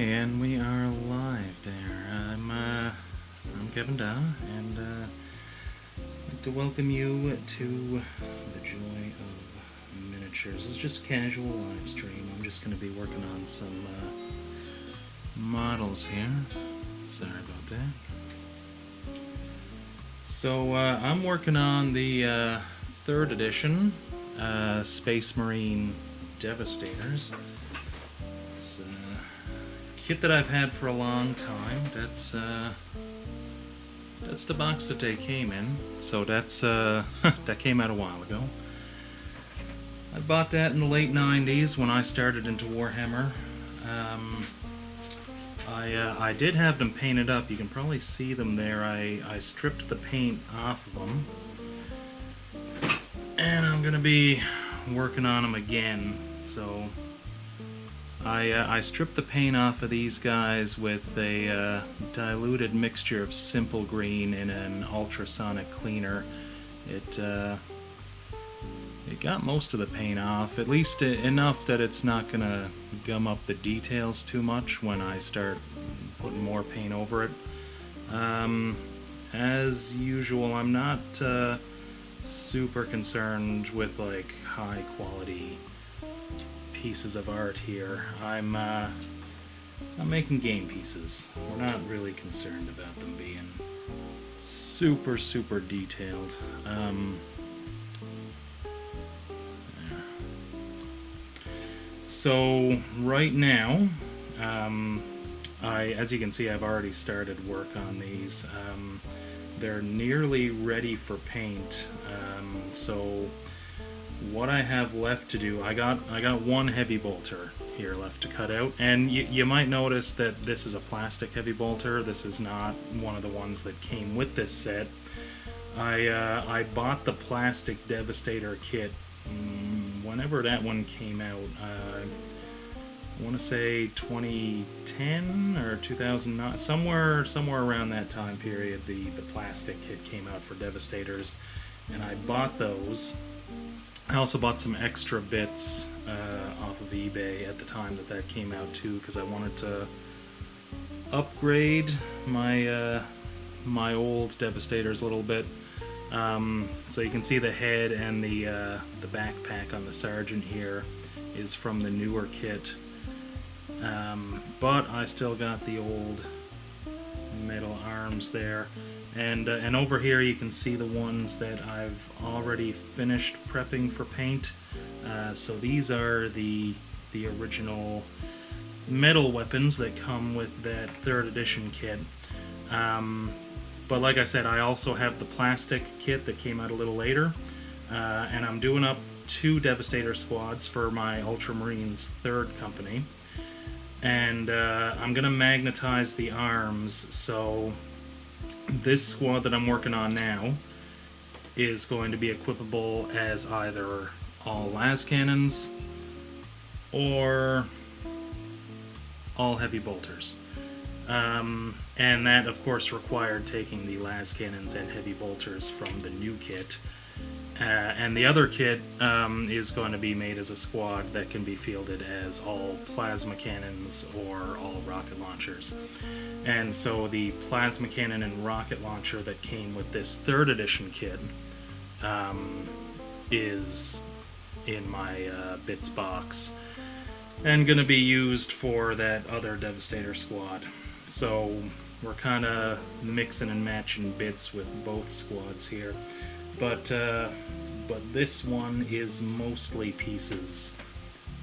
Okay, and we are live there. I'm Kevin Da, and I'd like to welcome you to the Joy of Miniatures. This is just a casual live stream. I'm just going to be working on some models here. Sorry about that. So I'm working on the 3rd edition Space Marine Devastators. It's a kit that I've had for a long time. That's the box that they came in. So that's that came out a while ago. I bought that in the late 90s when I started into Warhammer. I did have them painted up. You can probably see them there. I stripped the paint off of them, and I'm gonna be working on them again. So I stripped the paint off of these guys with a diluted mixture of simple green and an ultrasonic cleaner. It got most of the paint off, at least enough that it's not gonna gum up the details too much when I start putting more paint over it. As usual, I'm not super concerned with like high quality pieces of art here. I'm making game pieces. We're not really concerned about them being super detailed. So right now, as you can see, I've already started work on these. They're nearly ready for paint. So what I have left to do, I got one heavy bolter here left to cut out, and you might notice that this is a plastic heavy bolter. This is not one of the ones that came with this set. I bought the plastic Devastator kit whenever that one came out. I want to say 2010 or 2009, somewhere around that time period. The plastic kit came out for Devastators, and I bought those. I also bought some extra bits off of eBay at the time that came out too, because I wanted to upgrade my my old Devastators a little bit. So you can see the head and the backpack on the Sergeant here is from the newer kit, but I still got the old metal arms there. And over here you can see the ones that I've already finished prepping for paint. So these are the original metal weapons that come with that 3rd edition kit. But like I said, I also have the plastic kit that came out a little later. And I'm doing up 2 Devastator squads for my Ultramarines 3rd company. And I'm going to magnetize the arms, so this squad that I'm working on now is going to be equipable as either all las cannons or all heavy bolters. And that, of course, required taking the las cannons and heavy bolters from the new kit. And the other kit is going to be made as a squad that can be fielded as all plasma cannons or all rocket launchers. And so the plasma cannon and rocket launcher that came with this 3rd edition kit is in my bits box and going to be used for that other Devastator squad. So we're kind of mixing and matching bits with both squads here. But this one is mostly pieces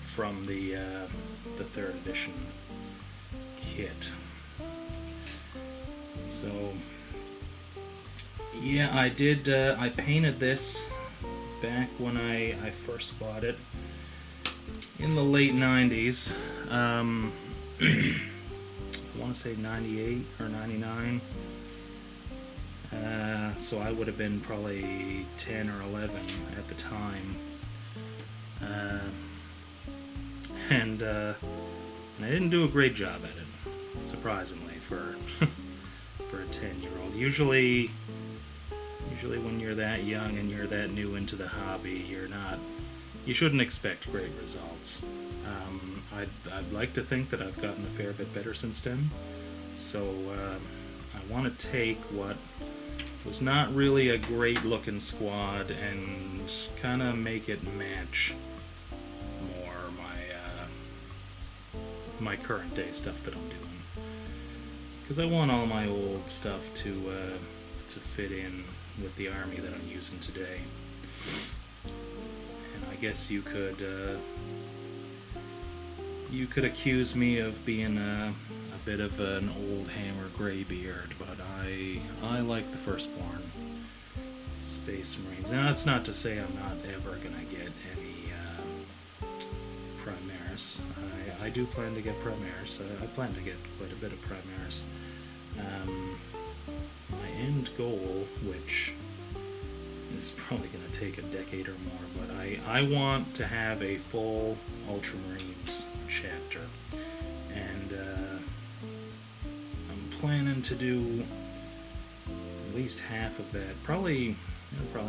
from the 3rd edition kit. So yeah, I did. I painted this back when I first bought it in the late 90s. I want to say 98 or 99. So I would have been probably 10 or 11 at the time. And I didn't do a great job at it, surprisingly, for for a 10-year-old. Usually when you're that young and you're that new into the hobby, you're not you shouldn't expect great results. I'd like to think that I've gotten a fair bit better since then, so I want to take what was not really a great looking squad and kind of make it match more my current day stuff that I'm doing, because I want all my old stuff to fit in with the army that I'm using today. And I guess you could accuse me of being a bit of an old hammer graybeard, but I like the Firstborn Space Marines. Now that's not to say I'm not ever gonna get any Primaris. I do plan to get Primaris. I plan to get quite a bit of Primaris. My end goal, which is probably going to take a decade or more, but I want to have a full Ultramarines chapter, and I'm planning to do at least half of that. It'll probably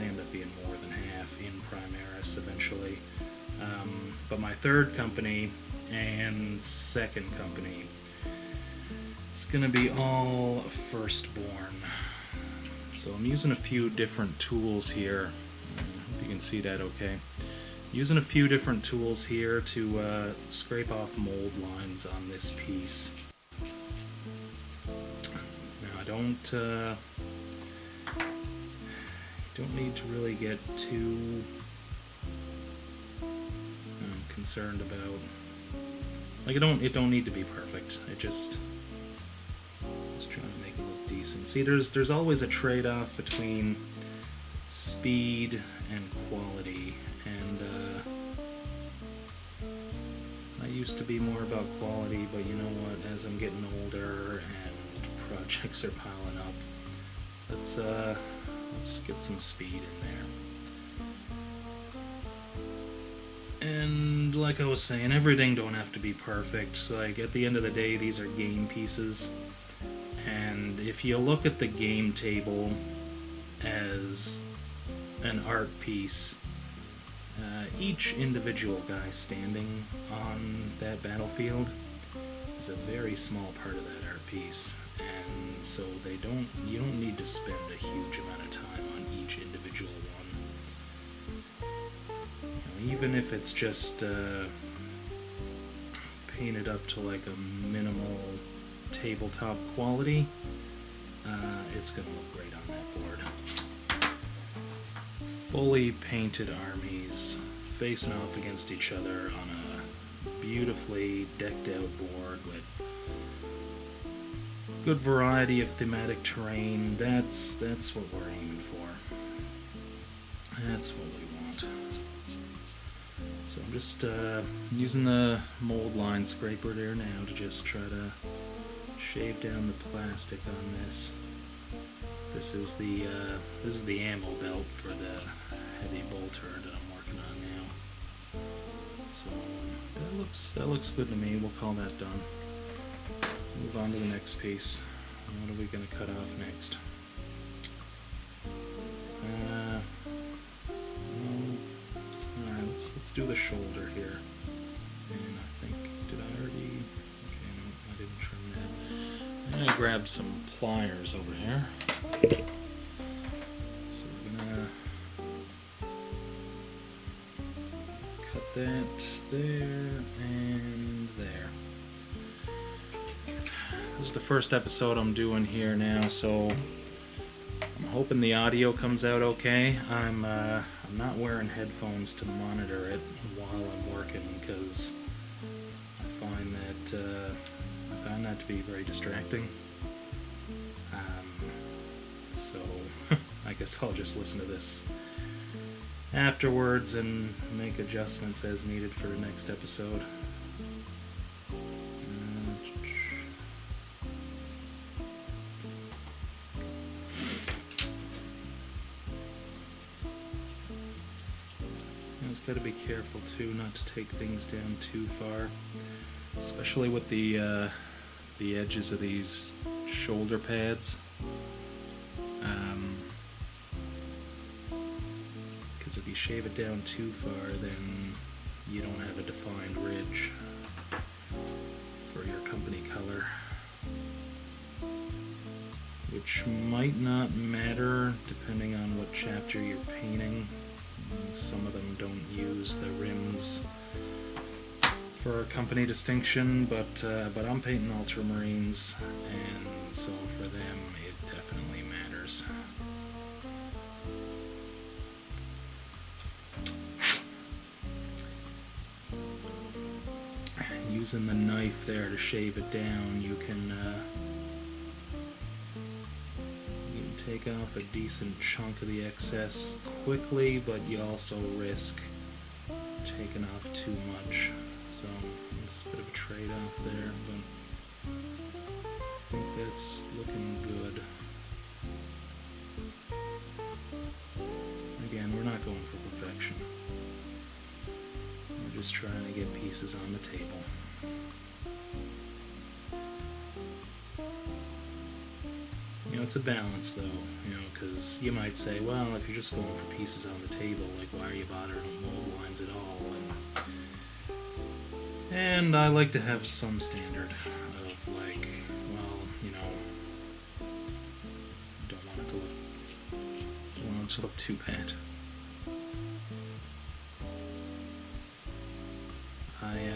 end up being more than half in Primaris eventually. But my third company and second company, it's going to be all Firstborn. So I'm using a few different tools here. I hope you can see that okay. Using a few different tools here to scrape off mold lines on this piece. Now I don't need to really get too concerned about, like, it don't need to be perfect. I just trying to make it look decent. See, there's always a trade-off between speed and quality, and I used to be more about quality, but you know what, as I'm getting older and projects are piling up, let's get some speed in there. And like I was saying, everything don't have to be perfect. So, like, at the end of the day, these are game pieces. And if you look at the game table as an art piece, each individual guy standing on that battlefield is a very small part of that art piece, and so you don't need to spend a huge amount of time on each individual one. You know, even if it's just painted up to like a minimal tabletop quality, it's going to look great on that board. Fully painted armies facing off against each other on a beautifully decked out board with good variety of thematic terrain. That's what we're aiming for. That's what we want. So I'm just using the mold line scraper there now to just try to shave down the plastic on this. This is the ammo belt for the heavy bolter that I'm working on now. So that looks good to me. We'll call that done. Move on to the next piece. What are we going to cut off next? Alright, let's do the shoulder here. And I think, did I already? Okay, no, I didn't trim that. And I grabbed some pliers over here. So we're gonna cut that there and there. This is the first episode I'm doing here now, so I'm hoping the audio comes out okay. I'm not wearing headphones to monitor it while I'm working, because I find that to be very distracting. So I guess I'll just listen to this afterwards and make adjustments as needed for the next episode. Got to be careful too not to take things down too far, especially with the edges of these shoulder pads, because because if you shave it down too far, then you don't have a defined ridge for your company color, which might not matter depending on what chapter you're painting. Some of them don't use the rims for company distinction, but I'm painting Ultramarines, and so for them it definitely matters. Using the knife there to shave it down, you can take off a decent chunk of the excess quickly, but you also risk taking off too much. So it's a bit of a trade-off there, but I think that's looking good. Again, we're not going for perfection. We're just trying to get pieces on the table. You know, it's a balance, though, you know, because you might say, well, if you're just going for pieces on the table, like, why are you bothering with mold lines at all? And I like to have some standard of, like, well, you know, don't want it to look too bad. I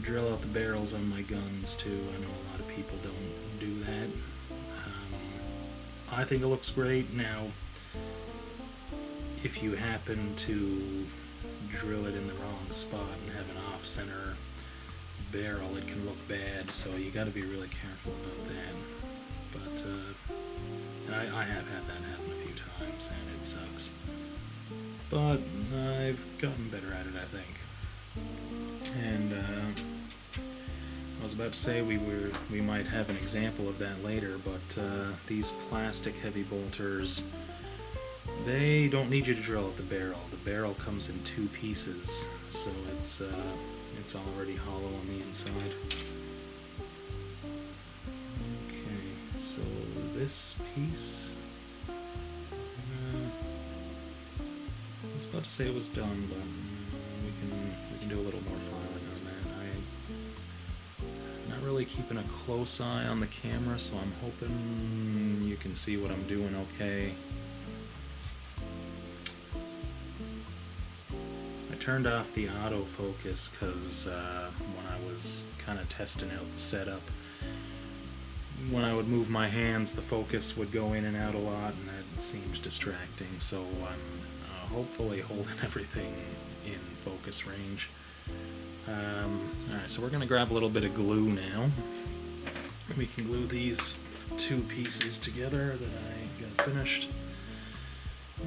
drill out the barrels on my guns too. I know a lot of people don't do that. I think it looks great. Now, if you happen to drill it in the wrong spot and have an off-center barrel, it can look bad, so you got to be really careful about that. But I have had that happen a few times, and it sucks. But I've gotten better at it, I think. And I was about to say we might have an example of that later, but these plastic heavy bolters, they don't need you to drill out the barrel. The barrel comes in two pieces, so it's already hollow on the inside. Okay, so this piece, I was about to say it was done, but we can do a little more filing on that. I'm not really keeping a close eye on the camera, so I'm hoping you can see what I'm doing okay. I turned off the autofocus because when I was kind of testing out the setup, when I would move my hands, the focus would go in and out a lot, and that seemed distracting, so I'm hopefully holding everything in focus range. Alright, so we're going to grab a little bit of glue now. We can glue these two pieces together that I got finished,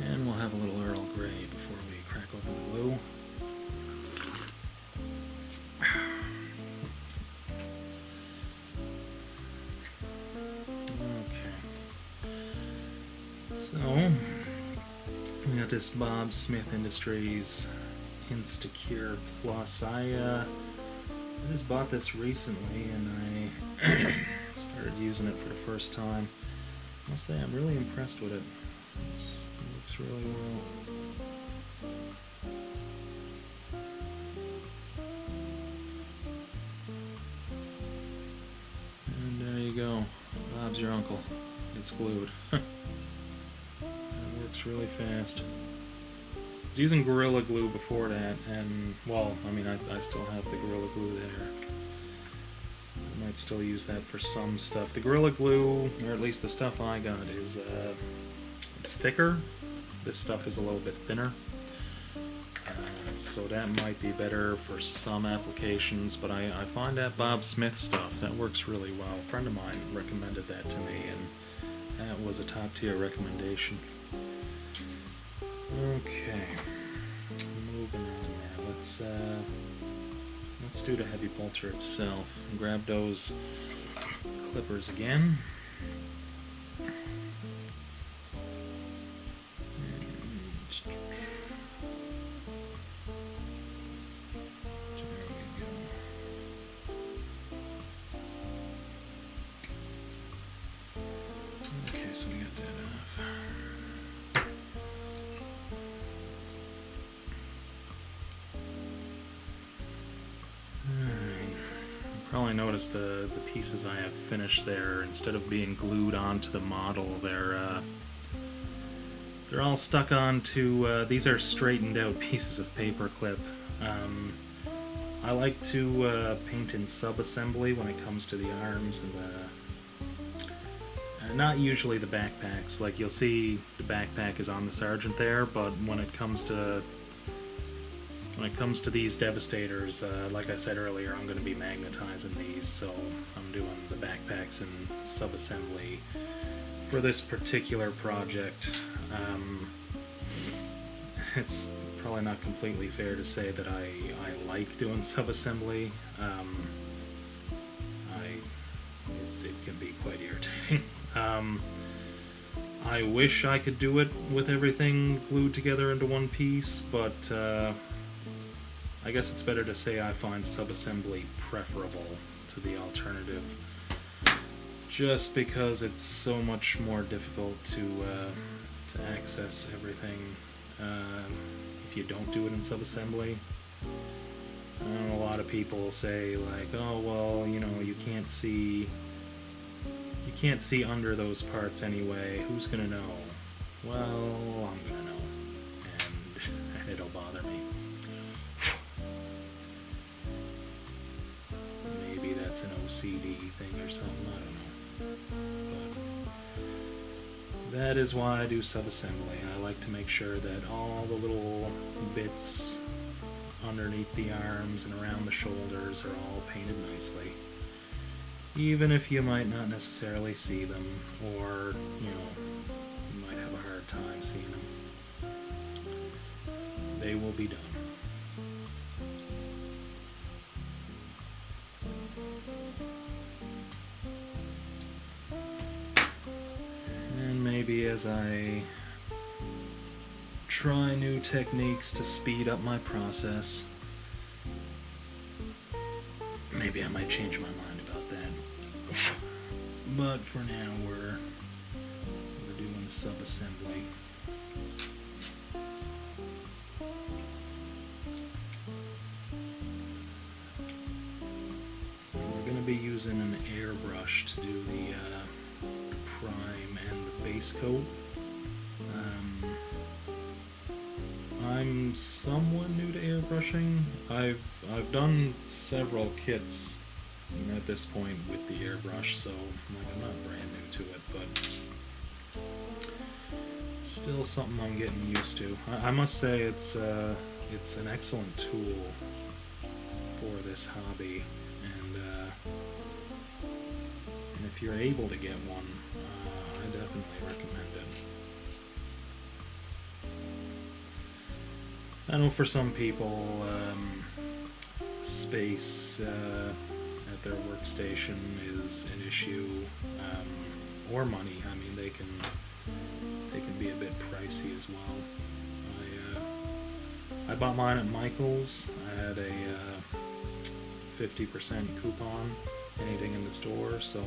and we'll have a little Earl Grey before we crack open the glue. So, we got this Bob Smith Industries Instacure Plus. I just bought this recently and I started using it for the first time. I must say I'm really impressed with it. It looks really well. And there you go. Bob's your uncle. It's glued. Works really fast. I was using Gorilla Glue before that, and, well, I mean, I still have the Gorilla Glue there. I might still use that for some stuff. The Gorilla Glue, or at least the stuff I got, is, it's thicker. This stuff is a little bit thinner. So that might be better for some applications, but I find that Bob Smith stuff, that works really well. A friend of mine recommended that to me, and that was a top-tier recommendation. Okay, moving on now. Let's do the heavy bolter itself. Grab those clippers again. Okay, so we got that off. probably noticed the pieces I have finished there, instead of being glued onto the model, they're all stuck onto, these are straightened out pieces of paper clip. I like to paint in sub-assembly when it comes to the arms and not usually the backpacks. Like, you'll see the backpack is on the Sergeant there, but when it comes to these Devastators, like I said earlier, I'm going to be magnetizing these, so I'm doing the backpacks in sub-assembly for this particular project. It's probably not completely fair to say that I like doing sub-assembly. It can be quite irritating. I wish I could do it with everything glued together into one piece, but I guess it's better to say I find sub-assembly preferable to the alternative, just because it's so much more difficult to access everything if you don't do it in sub-assembly. I know a lot of people say, like, oh, well, you know, you can't see under those parts anyway, who's gonna know? Well, I'm gonna know, and it'll bother me. Maybe that's an OCD thing or something, I don't know. But that is why I do sub-assembly. I like to make sure that all the little bits underneath the arms and around the shoulders are all painted nicely. Even if you might not necessarily see them, or, you know, you might have a hard time seeing them. They will be done. And maybe as I try new techniques to speed up my process, maybe I might change my mind about that. But for now, we're doing sub-assembly. We're going to be using an airbrush to do the prime and the base coat. I'm somewhat new to airbrushing. I've done several kits at this point with the airbrush, so I'm not brand new to it, but still something I'm getting used to. I must say it's an excellent tool for this hobby, and if you're able to get one, I definitely recommend it. I know for some people, space at their workstation is an issue, or money. I mean, they can be a bit pricey as well. I bought mine at Michael's. I had a 50% coupon, anything in the store, so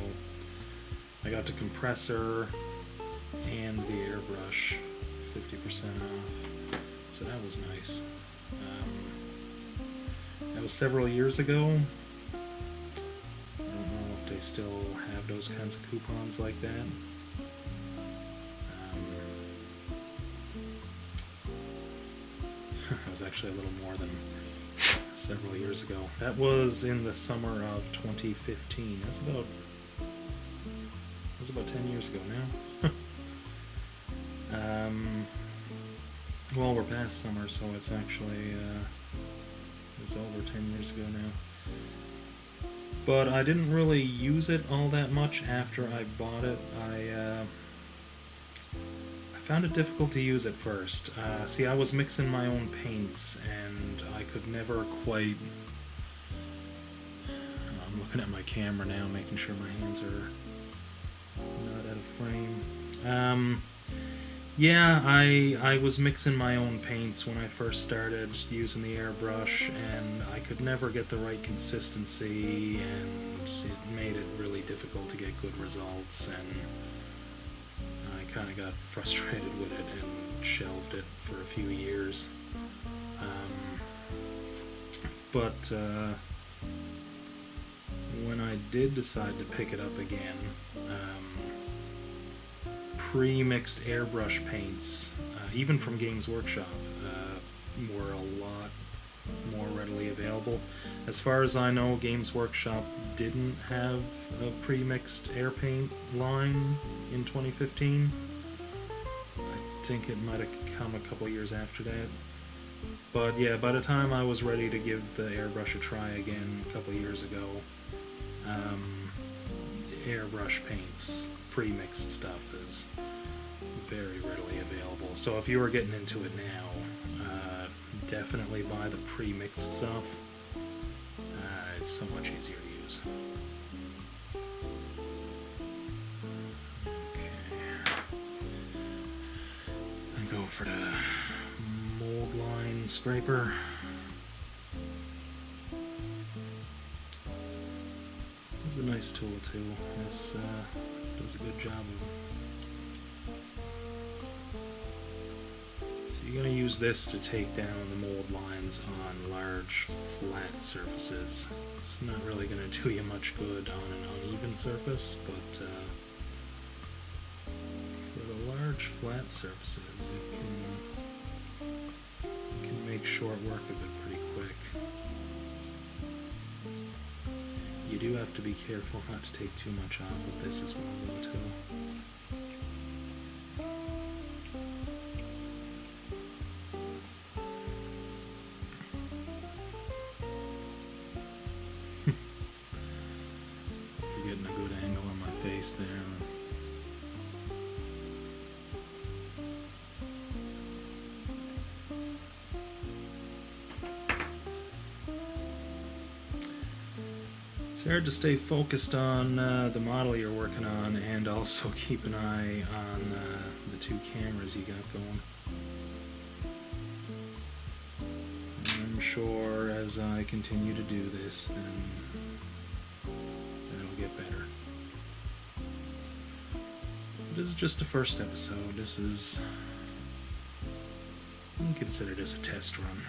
I got the compressor and the airbrush 50% off. So that was nice. That was several years ago. I don't know if they still have those kinds of coupons like that. That was actually a little more than several years ago. That was in the summer of 2015. That was about 10 years ago now. Well, we're past summer, so it's actually it's over 10 years ago now. But I didn't really use it all that much after I bought it. I found it difficult to use at first. See, I was mixing my own paints, and I could never quite... I'm looking at my camera now, making sure my hands are not out of frame. Yeah, I was mixing my own paints when I first started using the airbrush, and I could never get the right consistency, and it made it really difficult to get good results, and I kind of got frustrated with it and shelved it for a few years. But when I did decide to pick it up again, pre-mixed airbrush paints, even from Games Workshop, were a lot more readily available. As far as I know, Games Workshop didn't have a pre-mixed air paint line in 2015. I think it might have come a couple years after that. But yeah, by the time I was ready to give the airbrush a try again a couple years ago, airbrush paints, pre-mixed stuff is very readily available. So if you are getting into it now, definitely buy the pre-mixed stuff. It's so much easier to use. Okay. I go for the mold line scraper. It's a nice tool too. This does a good job of it. You're going to use this to take down the mold lines on large flat surfaces. It's not really going to do you much good on an uneven surface, but for the large flat surfaces it can make short work of it pretty quick. You do have to be careful not to take too much off with this as well though too. There. It's hard to stay focused on the model you're working on and also keep an eye on the two cameras you got going. I'm sure as I continue to do this, then it'll get better. This is just the first episode. This is... you can consider this a test run.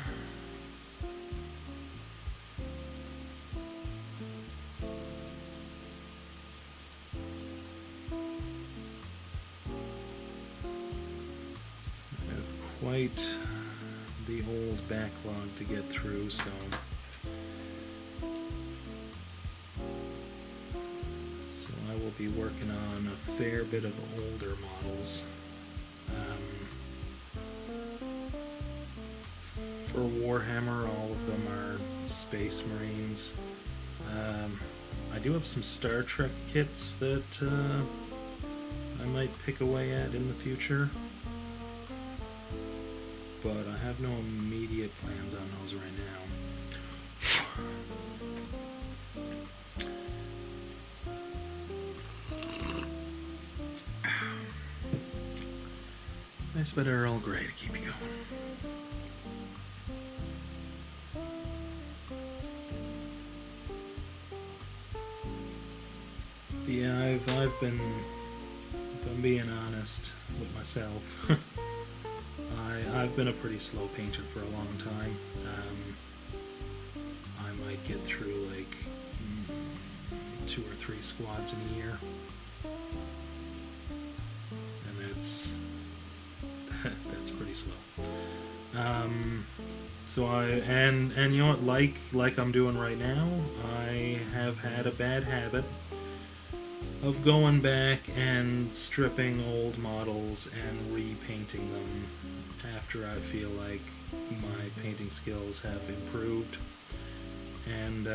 I have quite the old backlog to get through, so... I will be working on a fair bit of older models. For Warhammer, all of them are Space Marines. I do have some Star Trek kits that I might pick away at in the future, but I have no immediate plans on those right now. Nice bit of Earl Grey to keep you going. But yeah, I've been, if I'm being honest with myself, I've been a pretty slow painter for a long time. I might get through like 2 or 3 squads in a year, and that's pretty slow. So and you know what, like I'm doing right now, I have had a bad habit of going back and stripping old models and repainting them after I feel like my painting skills have improved. And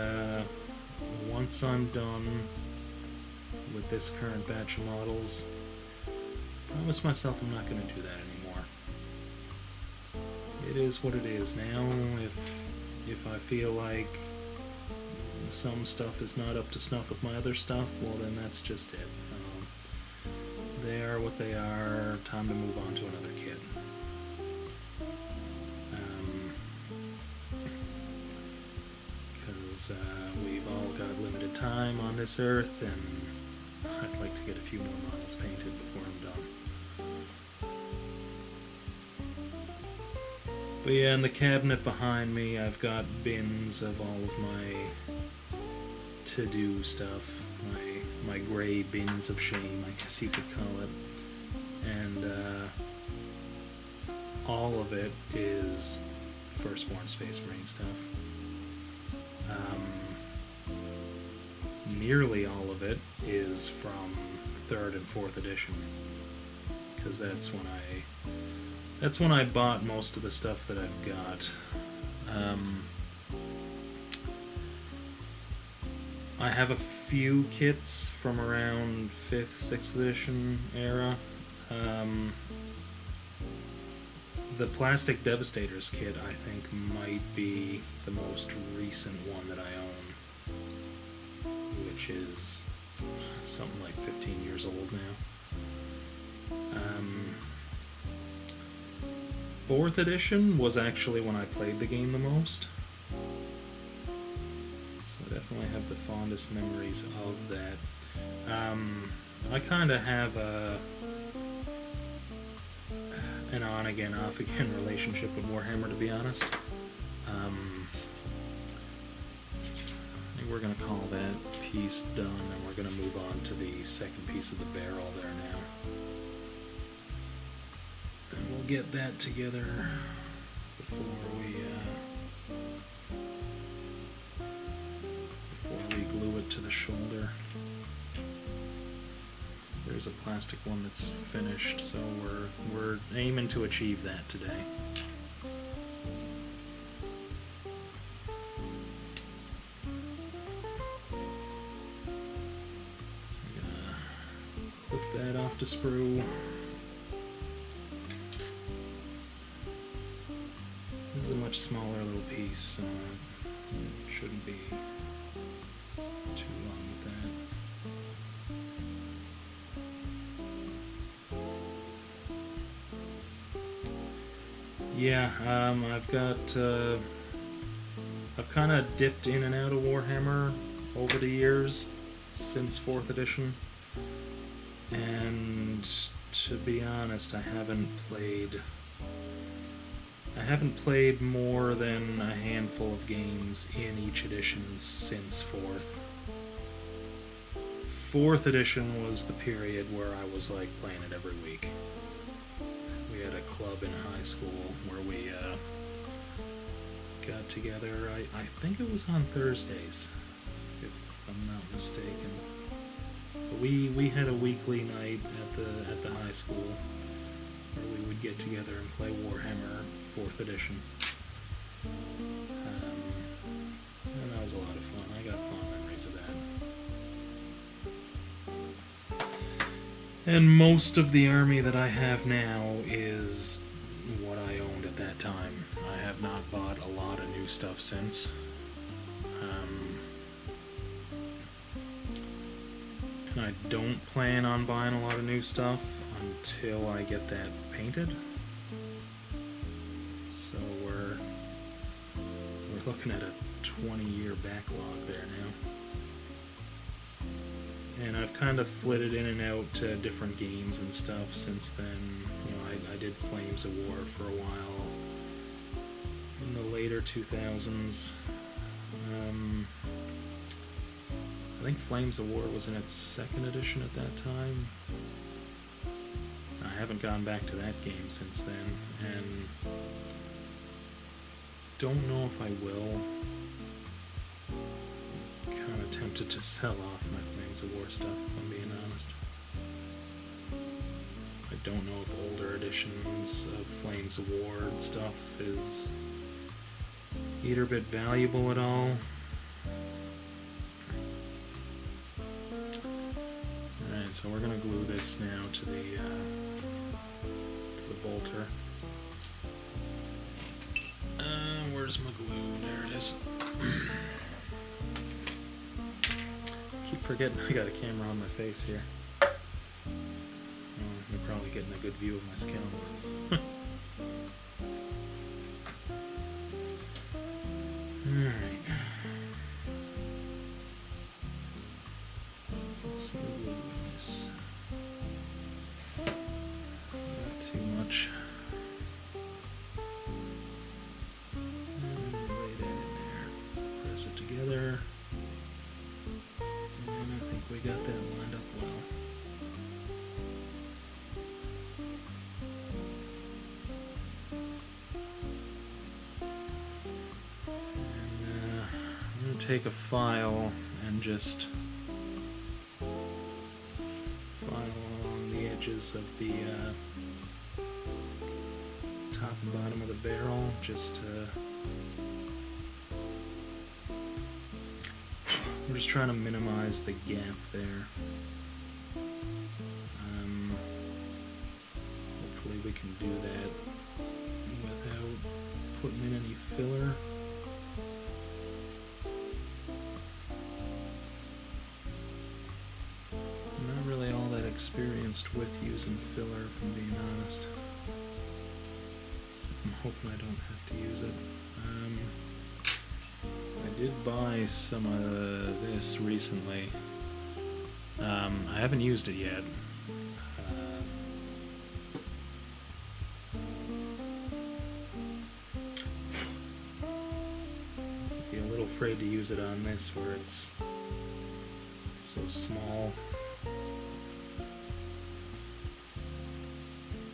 once I'm done with this current batch of models, I promise myself I'm not going to do that anymore. It is what it is now. If I feel like some stuff is not up to snuff with my other stuff, well then that's just it. They are what they are. Time to move on to another kit. Because we've all got limited time on this earth, and I'd like to get a few more models painted before I'm done. But yeah, in the cabinet behind me, I've got bins of all of my to-do stuff, my gray bins of shame, I guess you could call it. And all of it is Firstborn Space Marine stuff. Nearly all of it is from 3rd and 4th edition, because that's when I bought most of the stuff that I've got. I have a few kits from around 5th, 6th edition era. The plastic Devastators kit, I think, might be the most recent one that I own, which is something like 15 years old now. 4th edition was actually when I played the game the most, so I definitely have the fondest memories of that. I kind of have an on-again, off-again relationship with Warhammer, to be honest. I think we're going to call that piece done, and we're going to move on to the second piece of the barrel there now. And we'll get that together before we glue it to the shoulder. There's a plastic one that's finished, so we're aiming to achieve that today. I'm gonna clip that off to sprue. This is a much smaller little piece, so it shouldn't be too long with that. Yeah, I've kind of dipped in and out of Warhammer over the years since 4th edition, and to be honest, I haven't played more than a handful of games in each edition since 4th. 4th edition was the period where I was like playing it every week. We had a club in high school where we got together. I think it was on Thursdays, if I'm not mistaken. But we had a weekly night at the high school where we would get together and play Warhammer 4th edition. And that was a lot of fun. I got fond memories of that. And most of the army that I have now is what I owned at that time. I have not bought a lot of new stuff since. And I don't plan on buying a lot of new stuff until I get that painted. So we're looking at a 20-year backlog there now. And I've kind of flitted in and out to different games and stuff since then. You know, I did Flames of War for a while in the later 2000s. I think Flames of War was in its 2nd edition at that time. I haven't gone back to that game since then, and don't know if I will. Kind of tempted to sell off my Flames of War stuff, if I'm being honest. I don't know if older editions of Flames of War and stuff is either bit valuable at all. Alright, so we're gonna glue this now to the bolter. Where's my glue? There it is. Keep forgetting I got a camera on my face here. Oh, you're probably getting a good view of my scalp. Alright. Let's glue this. Not too much. And lay that in there. Press it together. take a file and just file along the edges of the top and bottom of the barrel, just I'm just trying to minimize the gap there. Hopefully we can do that without putting in any filler. I'm not really all that experienced with using filler, if I'm being honest. So I'm hoping I don't have to use it. I did buy some of this recently. I haven't used it yet. Be a little afraid to use it on this where it's so small. I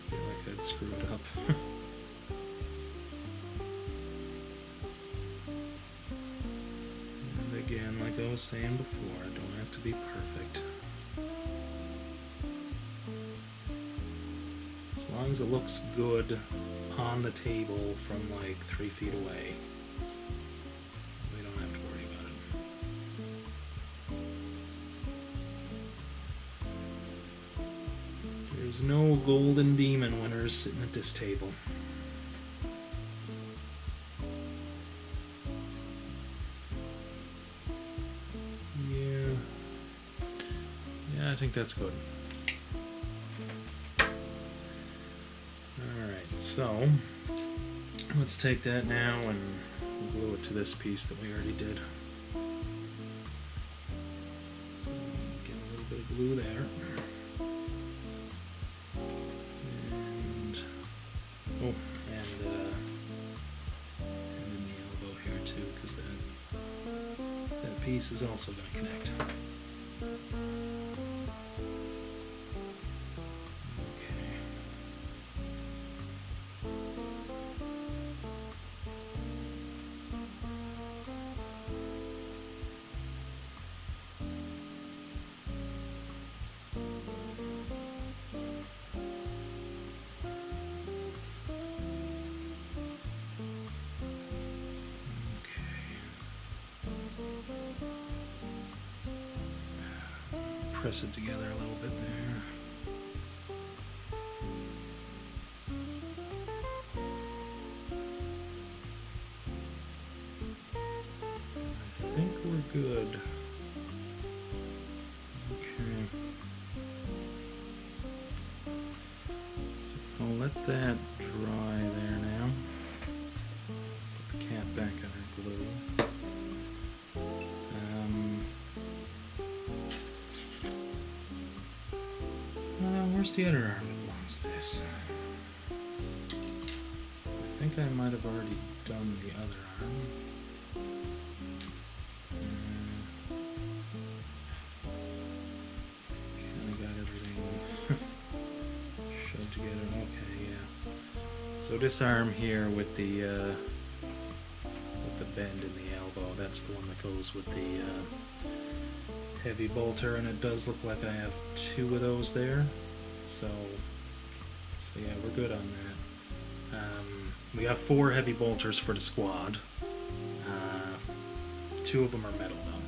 feel like I'd screw it up. Again, like I was saying before, I don't have to be perfect. As long as it looks good on the table from like 3 feet away, we don't have to worry about it. There's no golden demon winners sitting at this table. I think that's good. Alright, so let's take that now and glue it to this piece that we already did. So get a little bit of glue there. And in the elbow here too, because that piece is also going to connect. Press it together a little bit there. I think we're good. Okay. So I'll let that dry there now. Put the cap back on our glue. Where's the other arm that belongs to this? I think I might have already done the other arm. Kind of got everything shoved together. Okay, yeah. So this arm here with the bend in the elbow, that's the one that goes with the heavy bolter, and it does look like I have 2 of those there. So yeah, we're good on that. We got 4 heavy bolters for the squad. 2 of them are metal though.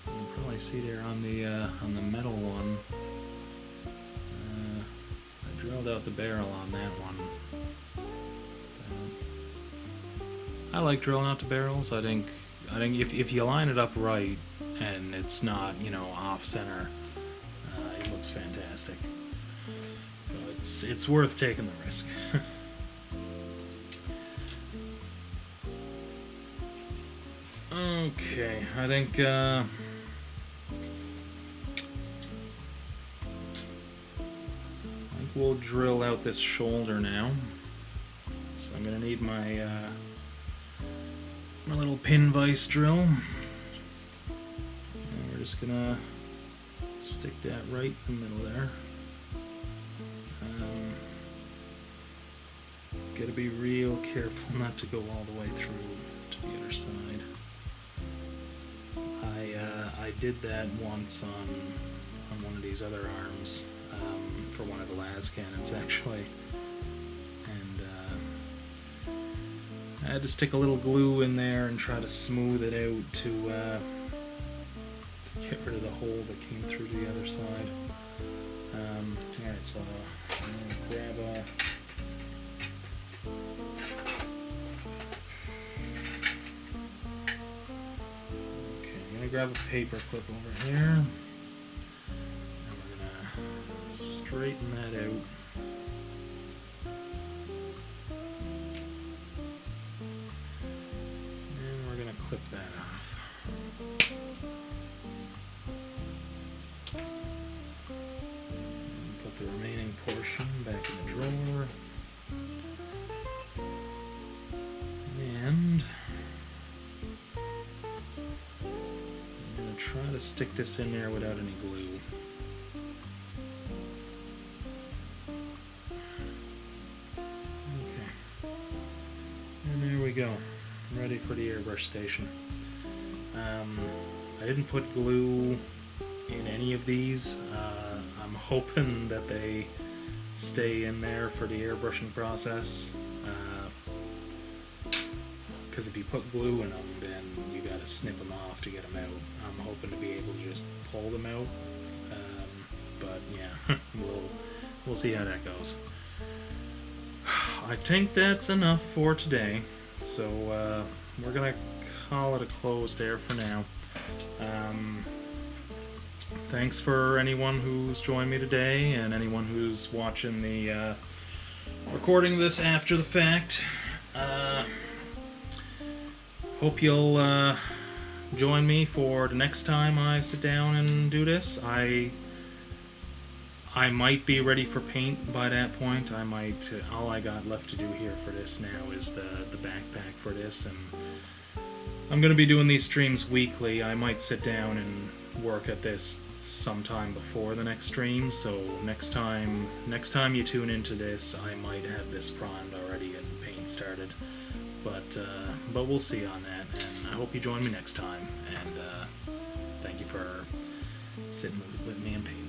You can probably see there on the metal one. I drilled out the barrel on that one. I like drilling out the barrels. I think if you line it up right and it's not, off center, it looks fantastic. So it's worth taking the risk. Okay, I think we'll drill out this shoulder now. So I'm gonna need my my little pin vise drill. And we're just gonna Stick that right in the middle there. Gotta be real careful not to go all the way through to the other side. I did that once on one of these other arms, for one of the las cannons actually, and I had to stick a little glue in there and try to smooth it out to get rid of the hole that came through to the other side. Alright, so I'm going to grab a... Okay, I'm going to grab a paper clip over here. And we're going to straighten that out. And we're going to clip that off. Put the remaining portion back in the drawer. And I'm going to try to stick this in there without any glue. Okay. And there we go. Ready for the airbrush station. I didn't put glue in any of these. I'm hoping that they stay in there for the airbrushing process, because if you put glue in them, then you gotta snip them off to get them out. I'm hoping to be able to just pull them out, but yeah, we'll see how that goes. I think that's enough for today, so we're gonna call it a close there for now. Thanks for anyone who's joined me today and anyone who's watching the recording this after the fact. Hope you'll join me for the next time I sit down and do this. I might be ready for paint by that point. I might. All I got left to do here for this now is the backpack for this, and I'm going to be doing these streams weekly. I might sit down and work at this sometime before the next stream, so next time you tune into this, I might have this primed already and paint started, but we'll see on that, and I hope you join me next time, and thank you for sitting with me and painting.